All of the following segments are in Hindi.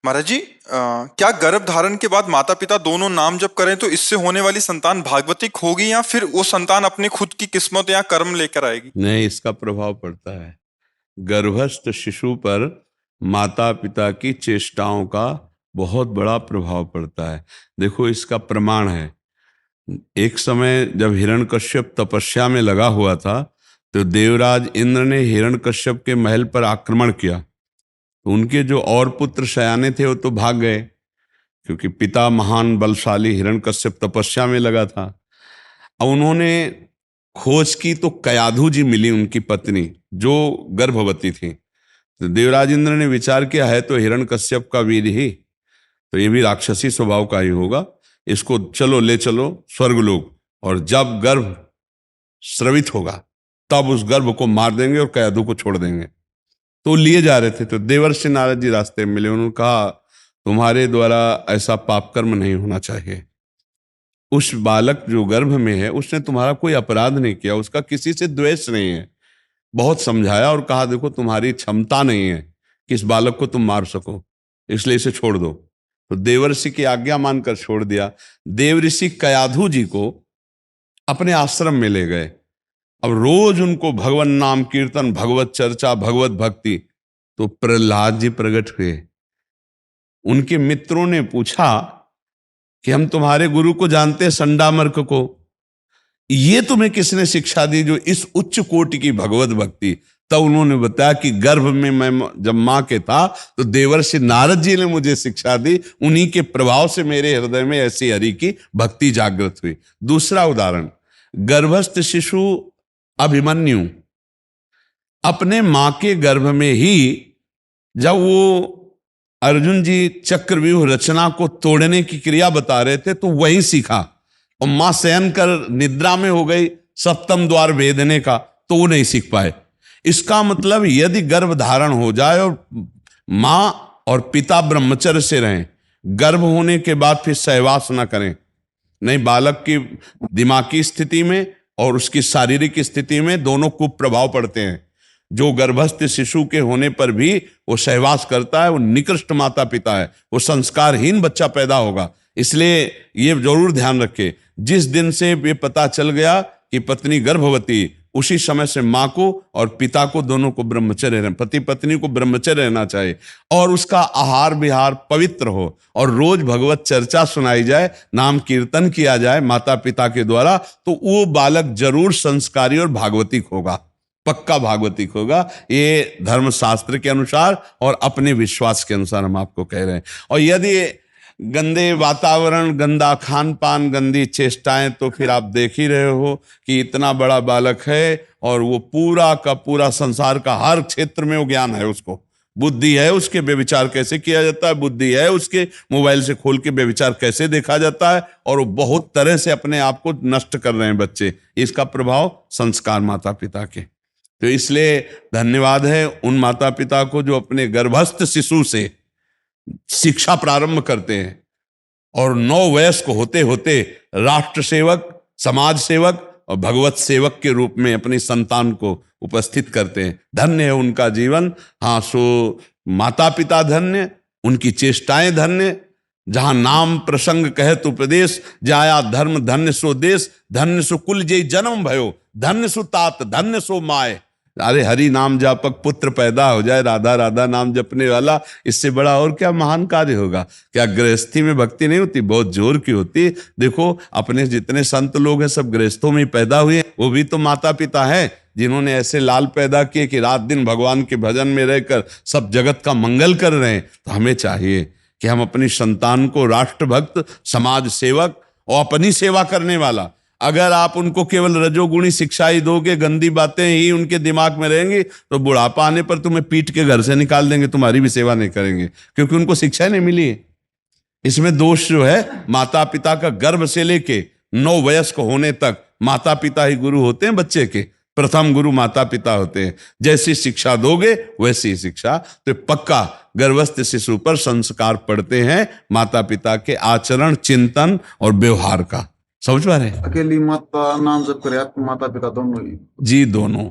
महाराज जी, क्या गर्भ धारण के बाद माता पिता दोनों नाम जप करें तो इससे होने वाली संतान भागवतिक होगी या फिर वो संतान अपने खुद की किस्मत या कर्म लेकर आएगी? नहीं, इसका प्रभाव पड़ता है गर्भस्थ शिशु पर। माता पिता की चेष्टाओं का बहुत बड़ा प्रभाव पड़ता है। देखो, इसका प्रमाण है। एक समय जब हिरण्यकश्यप तपस्या में लगा हुआ था, तो देवराज इंद्र ने हिरण्यकश्यप के महल पर आक्रमण किया। तो उनके जो और पुत्र शयाने थे वो तो भाग गए, क्योंकि पिता महान बलशाली हिरण्यकश्यप तपस्या में लगा था। अब उन्होंने खोज की तो कयाधु जी मिली, उनकी पत्नी, जो गर्भवती थी। तो देवराज इंद्र ने विचार किया, है तो हिरण्यकश्यप का वीर ही, तो ये भी राक्षसी स्वभाव का ही होगा, इसको चलो ले चलो स्वर्गलोक, और जब गर्भ स्रवित होगा तब उस गर्भ को मार देंगे और कयाधु को छोड़ देंगे। तो लिए जा रहे थे, तो देवर्षि नारद जी रास्ते में मिले। उन्होंने कहा, तुम्हारे द्वारा ऐसा पाप कर्म नहीं होना चाहिए। उस बालक जो गर्भ में है उसने तुम्हारा कोई अपराध नहीं किया, उसका किसी से द्वेष नहीं है। बहुत समझाया और कहा, देखो तुम्हारी क्षमता नहीं है कि इस बालक को तुम मार सको, इसलिए इसे छोड़ दो। तो देवर्षि की आज्ञा मानकर छोड़ दिया। देवऋषि कयाधु जी को अपने आश्रम में ले गए। अब रोज उनको भगवान नाम कीर्तन, भगवत चर्चा, भगवत भक्ति। तो प्रहलाद जी प्रकट हुए। उनके मित्रों ने पूछा कि हम तुम्हारे गुरु को जानते हैं, संडामर्क को, ये तुम्हें किसने शिक्षा दी जो इस उच्च कोटि की भगवत भक्ति? तब उन्होंने बताया कि गर्भ में मैं जब मां के था तो देवर्षि नारद जी ने मुझे शिक्षा दी, उन्हीं के प्रभाव से मेरे हृदय में ऐसी हरि की भक्ति जागृत हुई। दूसरा उदाहरण, गर्भस्थ शिशु अभिमन्यु अपने मां के गर्भ में ही, जब वो अर्जुन जी चक्रव्यूह रचना को तोड़ने की क्रिया बता रहे थे, तो वही सीखा। और मां शयन कर निद्रा में हो गई सप्तम द्वार भेदने का, तो वो नहीं सीख पाए। इसका मतलब यदि गर्भ धारण हो जाए और मां और पिता ब्रह्मचर्य से रहें, गर्भ होने के बाद फिर सहवास ना करें, नहीं, बालक की दिमागी स्थिति में और उसकी शारीरिक स्थिति में दोनों कुप्रभाव पड़ते हैं। जो गर्भस्थ शिशु के होने पर भी वो सहवास करता है, वो निकृष्ट माता पिता है, वो संस्कारहीन बच्चा पैदा होगा। इसलिए ये जरूर ध्यान रखे, जिस दिन से ये पता चल गया कि पत्नी गर्भवती, उसी समय से माँ को और पिता को, दोनों को ब्रह्मचर्य रहना, पति पत्नी को ब्रह्मचर्य रहना चाहिए, और उसका आहार विहार पवित्र हो, और रोज भगवत चर्चा सुनाई जाए, नाम कीर्तन किया जाए माता पिता के द्वारा, तो वो बालक जरूर संस्कारी और भागवतिक होगा, पक्का भागवतिक होगा। ये धर्मशास्त्र के अनुसार और अपने विश्वास के अनुसार हम आपको कह रहे हैं। और यदि गंदे वातावरण, गंदा खान पान, गंदी चेष्टाएं, तो फिर आप देख ही रहे हो कि इतना बड़ा बालक है और वो पूरा का पूरा संसार का हर क्षेत्र में वो ज्ञान है, उसको बुद्धि है, उसके व्यभिचार कैसे किया जाता है, बुद्धि है उसके, मोबाइल से खोल के व्यभिचार कैसे देखा जाता है, और वो बहुत तरह से अपने आप को नष्ट कर रहे हैं बच्चे। इसका प्रभाव संस्कार माता पिता के। तो इसलिए धन्यवाद है उन माता पिता को जो अपने गर्भस्थ शिशु से शिक्षा प्रारंभ करते हैं और 9 वयस्क होते होते राष्ट्र सेवक, समाज सेवक और भगवत सेवक के रूप में अपनी संतान को उपस्थित करते हैं। धन्य है उनका जीवन। हाँ, सो माता पिता धन्य, उनकी चेष्टाएं धन्य। जहां नाम प्रसंग कहत उपदेश, जाया धर्म धन्य सो देश, धन्य सो कुल जय जन्म भयो, धन्य सो तात, धन्य सो माय। अरे हरि नाम जापक पुत्र पैदा हो जाए, राधा राधा नाम जपने वाला, इससे बड़ा और क्या महान कार्य होगा? क्या गृहस्थी में भक्ति नहीं होती? बहुत जोर की होती। देखो, अपने जितने संत लोग हैं सब गृहस्थों में ही पैदा हुए, वो भी तो माता पिता हैं जिन्होंने ऐसे लाल पैदा किए कि रात दिन भगवान के भजन में रहकर सब जगत का मंगल कर रहे हैं। तो हमें चाहिए कि हम अपनी संतान को राष्ट्रभक्त, समाज सेवक और अपनी सेवा करने वाला, अगर आप उनको केवल रजोगुणी शिक्षा ही दोगे, गंदी बातें ही उनके दिमाग में रहेंगी, तो बुढ़ापा आने पर तुम्हें पीट के घर से निकाल देंगे, तुम्हारी भी सेवा नहीं करेंगे, क्योंकि उनको शिक्षा नहीं मिली है। इसमें दोष जो है, माता पिता का गर्भ से लेके 9 वयस्क होने तक माता पिता ही गुरु होते हैं बच्चे के। प्रथम गुरु माता पिता होते हैं। जैसी शिक्षा दोगे वैसी शिक्षा। तो पक्का गर्भस्थ शिशु पर संस्कार पड़ते हैं माता पिता के आचरण, चिंतन और व्यवहार का। समझ पा रहे हैं? अकेली माता नाम जप करे, माता पिता दोनों ही? जी, दोनों।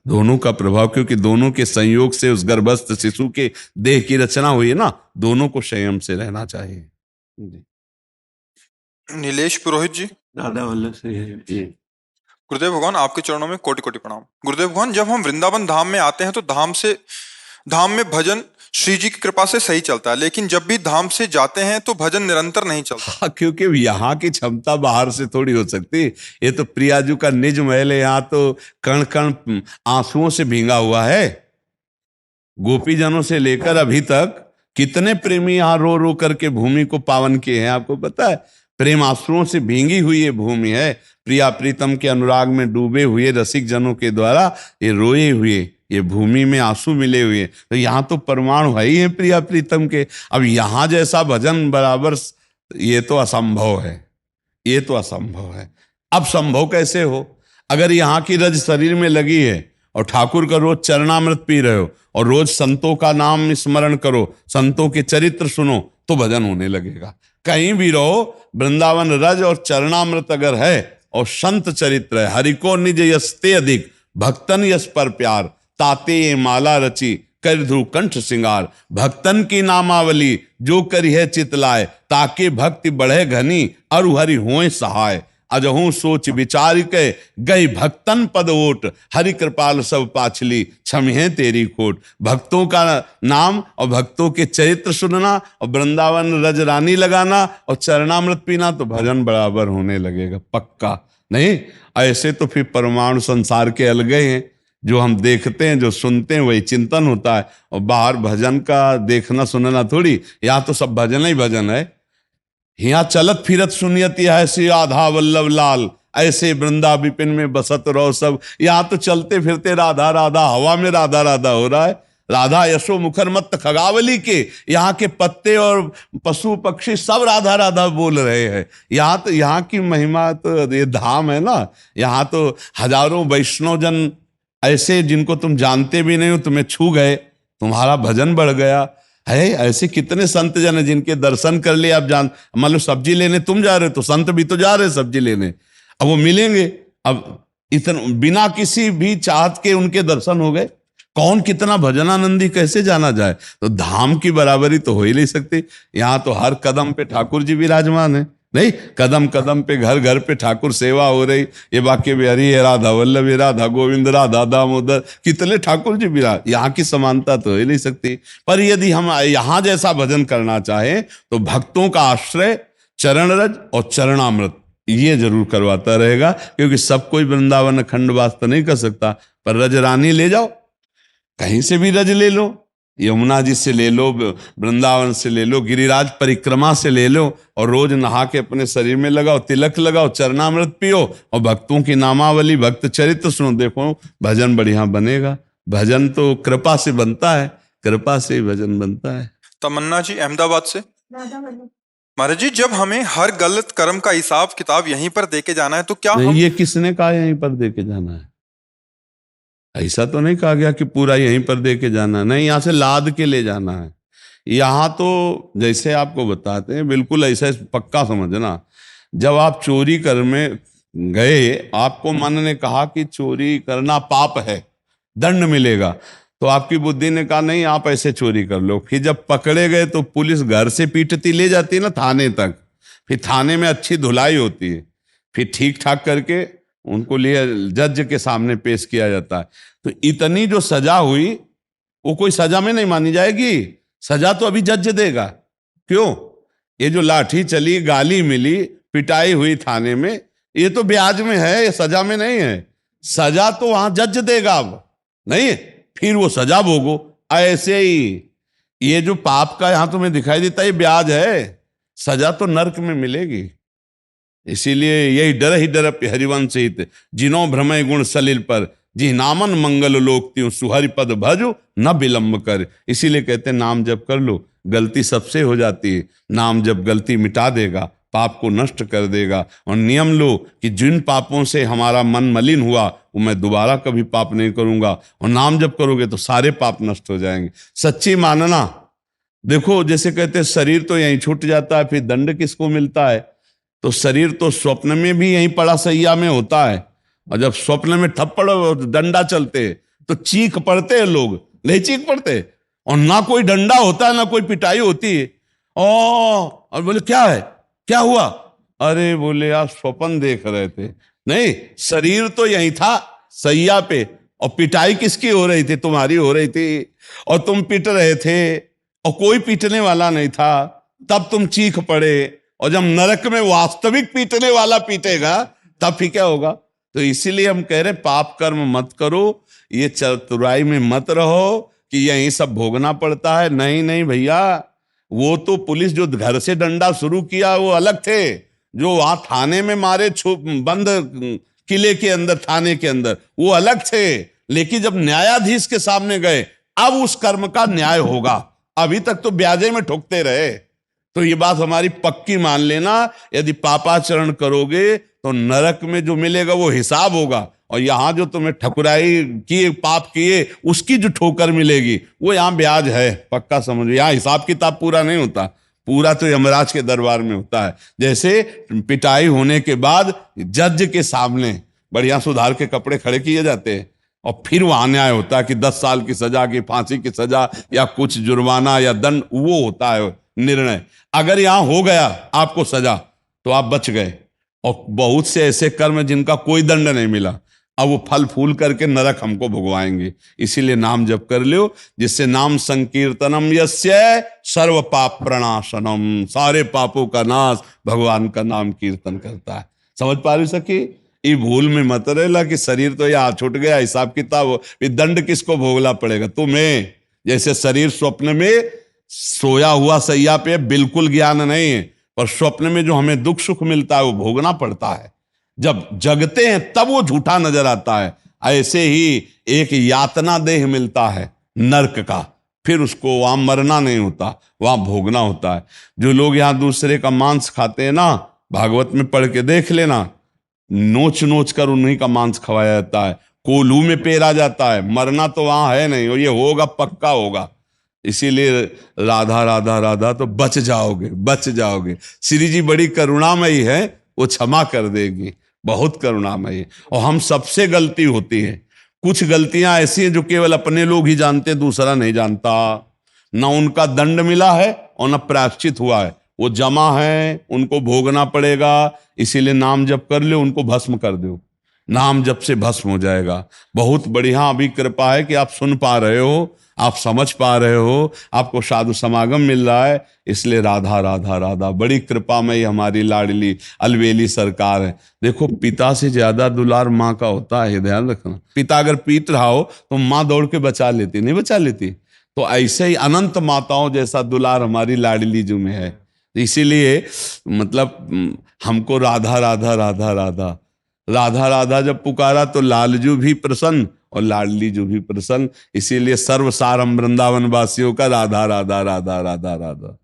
दोनों का प्रभाव, क्योंकि दोनों के संयोग से उस गर्भस्थ शिशु के देह की रचना हुई है ना, दोनों को संयम से रहना चाहिए। जी। नीलेश पुरोहित जी। दादा वल्लभ से जी। गुरुदेव भगवान, आपके चरणों में कोटि कोटि प्रणाम। गुरुदेव भगवान, जब हम वृंदावन धाम में आते हैं तो धाम में भजन श्री जी की कृपा से सही चलता है, लेकिन जब भी धाम से जाते हैं तो भजन निरंतर नहीं चलता। हाँ, क्योंकि यहाँ की क्षमता बाहर से थोड़ी हो सकती। ये तो प्रियाजू का निज महल है, यहाँ तो कण कण आंसुओं से भींगा हुआ है। गोपीजनों से लेकर अभी तक कितने प्रेमी यहाँ रो रो करके भूमि को पावन किए हैं, आपको पता है। प्रेम आंसुओं से भींगी हुई ये भूमि है। प्रिया प्रीतम के अनुराग में डूबे हुए रसिक जनों के द्वारा ये रोए हुए, ये भूमि में आंसू मिले हुए। तो यहाँ तो परमाणु है ही है प्रिया प्रीतम के। अब यहाँ जैसा भजन बराबर, ये तो असंभव है, ये तो असंभव है। अब संभव कैसे हो? अगर यहाँ की रज शरीर में लगी है और ठाकुर का रोज चरणामृत पी रहे हो और रोज संतों का नाम स्मरण करो, संतों के चरित्र सुनो, तो भजन होने लगेगा। कहीं भी रहो, वृंदावन रज और चरणामृत अगर है और संत चरित्र है, हरि को निज यस्ते अधिक भक्तन यस पर प्यार, ताते ये माला रची कर ध्रुव कंठ सिंगार। भक्तन की नामावली जो करी है चितलाय, ताके भक्ति बढ़े घनी अरु हरि होए सहाय। अजहू सोच विचार के गई भक्तन पद ओट, हरि कृपाल सब पाछली क्षमिहे तेरी खोट। भक्तों का नाम और भक्तों के चरित्र सुनना और वृंदावन रज रानी लगाना और चरणामृत पीना, तो भजन बराबर होने लगेगा, पक्का। नहीं ऐसे तो फिर परमाणु संसार के अलगे हैं। जो हम देखते हैं, जो सुनते हैं, वही चिंतन होता है। और बाहर भजन का देखना सुनना थोड़ी, यहाँ तो सब भजन ही भजन है। यहाँ चलत फिरत सुनियति है श्री राधा वल्लभ लाल, ऐसे वृंदा विपिन में बसत रहो सब। यहाँ तो चलते फिरते राधा राधा, हवा में राधा राधा हो रहा है। राधा यशो मुखर मत खगावली के, यहाँ के पत्ते और पशु पक्षी सब राधा राधा बोल रहे हैं। यहाँ तो यहाँ की महिमा, तो ये धाम है ना, यहाँ तो हजारों वैष्णव जन ऐसे जिनको तुम जानते भी नहीं हो, तुम्हें छू गए, तुम्हारा भजन बढ़ गया है। ऐसे कितने संत जन है जिनके दर्शन कर लिए। आप जान, मान लो सब्जी लेने तुम जा रहे हो तो संत भी तो जा रहे हैं सब्जी लेने, अब वो मिलेंगे। अब इतना बिना किसी भी चाहत के उनके दर्शन हो गए। कौन कितना भजनानंदी कैसे जाना जाए? तो धाम की बराबरी तो हो ही नहीं सकती। यहाँ तो हर कदम पे ठाकुर जी विराजमान है। नहीं, कदम कदम पे घर घर पे ठाकुर सेवा हो रही। ये वाक्य भी हरि है, राधा वल्लभ, राधा गोविंद, राधा दामोदर, कितने ठाकुर जी विराज। यहाँ की समानता तो हो ही नहीं सकती। पर यदि हम यहाँ जैसा भजन करना चाहें तो भक्तों का आश्रय चरण रज और चरणामृत ये जरूर करवाता रहेगा, क्योंकि सब कोई वृंदावन खंड वास तो नहीं कर सकता। पर रज रानी ले जाओ, कहीं से भी रज ले लो, यमुना जी से ले लो, वृंदावन से ले लो, गिरिराज परिक्रमा से ले लो, और रोज नहा के अपने शरीर में लगाओ, तिलक लगाओ, चरणामृत पियो और भक्तों की नामावली, भक्त चरित्र सुनो। देखो भजन बढ़िया बनेगा। भजन तो कृपा से बनता है, कृपा से ही भजन बनता है। तमन्ना जी अहमदाबाद से। महाराज जी, जब हमें हर गलत कर्म का हिसाब किताब यहीं पर देके जाना है तो क्या हम... ये किसने कहा यहीं पर देके जाना है? ऐसा तो नहीं कहा गया कि पूरा यहीं पर दे के जाना, नहीं, यहाँ से लाद के ले जाना है। यहाँ तो जैसे आपको बताते हैं, बिल्कुल ऐसा पक्का समझना। जब आप चोरी कर में गए, आपको मन ने कहा कि चोरी करना पाप है, दंड मिलेगा, तो आपकी बुद्धि ने कहा नहीं आप ऐसे चोरी कर लो। फिर जब पकड़े गए तो पुलिस घर से पीटती ले जाती है ना थाने तक, फिर थाने में अच्छी धुलाई होती है, फिर ठीक ठाक करके उनको लिए जज के सामने पेश किया जाता है। तो इतनी जो सजा हुई वो कोई सजा में नहीं मानी जाएगी, सजा तो अभी जज देगा। क्यों? ये जो लाठी चली, गाली मिली, पिटाई हुई थाने में, ये तो ब्याज में है, ये सजा में नहीं है। सजा तो वहां जज देगा, अब नहीं, फिर वो सजा भोगो। ऐसे ही ये जो पाप का यहां तुम्हें दिखाई देता है, ये ब्याज है, सजा तो नरक में मिलेगी। इसीलिए यही डर ही डर हरिवंश हित, जिनो भ्रमय गुण सलिल पर, जी नामन मंगल लोक त्यों सुहरि पद भजो न विलंब कर। इसीलिए कहते हैं नाम जप कर लो, गलती सबसे हो जाती है, नाम जब गलती मिटा देगा, पाप को नष्ट कर देगा। और नियम लो कि जिन पापों से हमारा मन मलिन हुआ वो मैं दोबारा कभी पाप नहीं करूंगा, और नाम जप करोगे तो सारे पाप नष्ट हो जाएंगे। सच्ची मानना। देखो जैसे कहते हैं शरीर तो यहीं छूट जाता है, फिर दंड किसको मिलता है? तो शरीर तो स्वप्न में भी यहीं पड़ा सैया में होता है, और जब स्वप्न में थप्पड़ और डंडा चलते तो चीख पड़ते हैं लोग, नहीं चीख पड़ते? और ना कोई डंडा होता है ना कोई पिटाई होती है। और बोले क्या है, क्या हुआ? अरे बोले आप स्वप्न देख रहे थे। नहीं, शरीर तो यही था सैया पे, और पिटाई किसकी हो रही थी? तुम्हारी हो रही थी, और तुम पिट रहे थे और कोई पीटने वाला नहीं था, तब तुम चीख पड़े। और जब नरक में वास्तविक पीटने वाला पीटेगा तब फिर क्या होगा? तो इसीलिए हम कह रहे पाप कर्म मत करो, ये चतुराई में मत रहो कि यही सब भोगना पड़ता है। नहीं नहीं भैया, वो तो पुलिस जो घर से डंडा शुरू किया वो अलग थे, जो वहां थाने में मारे बंद किले के अंदर, थाने के अंदर, वो अलग थे। लेकिन जब न्यायाधीश के सामने गए अब उस कर्म का न्याय होगा। अभी तक तो ब्याजे में ठोकते रहे। तो ये बात हमारी पक्की मान लेना, यदि पापाचरण करोगे तो नरक में जो मिलेगा वो हिसाब होगा, और यहां जो तुम्हें ठकुराई किए, पाप किए, उसकी जो ठोकर मिलेगी वो यहां ब्याज है, पक्का समझो। यहां हिसाब किताब पूरा नहीं होता, पूरा तो यमराज के दरबार में होता है। जैसे पिटाई होने के बाद जज के सामने बढ़िया सुधार के कपड़े खड़े किए जाते हैं, और फिर वहां न्याय होता है कि 10 साल की सजा, की फांसी की सजा, या कुछ जुर्माना या दंड, वो होता है निर्णय। अगर यहां हो गया आपको सजा तो आप बच गए, और बहुत से ऐसे कर्म जिनका कोई दंड नहीं मिला, अब वो फल फूल करके नरक हमको भुगवाएंगे। इसीलिए नाम जप कर लो, जिससे नाम संकीर्तनम यस्य सर्व पाप प्रणाशनम, सारे पापों का नाश भगवान का नाम कीर्तन करता है। समझ पा रही सकी? ये भूल में मत रहेला कि शरीर तो यहाँ छूट गया, हिसाब किताब, दंड किसको भोगना पड़ेगा? तुम्हें। जैसे शरीर स्वप्न में सोया हुआ सैया पे बिल्कुल ज्ञान नहीं है, पर स्वप्न में जो हमें दुख सुख मिलता है वो भोगना पड़ता है। जब जगते हैं तब वो झूठा नजर आता है। ऐसे ही एक यातना देह मिलता है नरक का, फिर उसको वहां मरना नहीं होता, वहां भोगना होता है। जो लोग यहां दूसरे का मांस खाते हैं ना, भागवत में पढ़ के देख लेना, नोच नोच कर उन्हीं का मांस खवाया जाता है, कोल्हू में पेरा जाता है। मरना तो वहां है नहीं, और ये होगा, पक्का होगा। इसीलिए राधा राधा राधा तो बच जाओगे, बच जाओगे। श्री जी बड़ी करुणामयी है, वो क्षमा कर देगी, बहुत करुणामयी। और हम सबसे गलती होती है, कुछ गलतियां ऐसी हैं जो केवल अपने लोग ही जानते, दूसरा नहीं जानता। ना उनका दंड मिला है और ना प्रायश्चित हुआ है, वो जमा है, उनको भोगना पड़ेगा। इसीलिए नाम जप कर लो, उनको भस्म कर दो, नाम जप से भस्म हो जाएगा। बहुत बढ़िया अभी कृपा है कि आप सुन पा रहे हो, आप समझ पा रहे हो, आपको साधु समागम मिल रहा है। इसलिए राधा राधा राधा, बड़ी कृपामयी हमारी लाडली अलवेली सरकार है। देखो, पिता से ज्यादा दुलार माँ का होता है, ध्यान रखना। पिता अगर पीट रहा हो तो माँ दौड़ के बचा लेती, नहीं बचा लेती? तो ऐसे ही अनंत माताओं जैसा दुलार हमारी लाडली जी में है। इसीलिए मतलब हमको राधा राधा राधा राधा राधा राधा जब पुकारा तो लालजू भी प्रसन्न और लाडली जो भी प्रसन्न। इसीलिए सर्वसारम वृंदावन वासियों का राधा राधा राधा राधा राधा।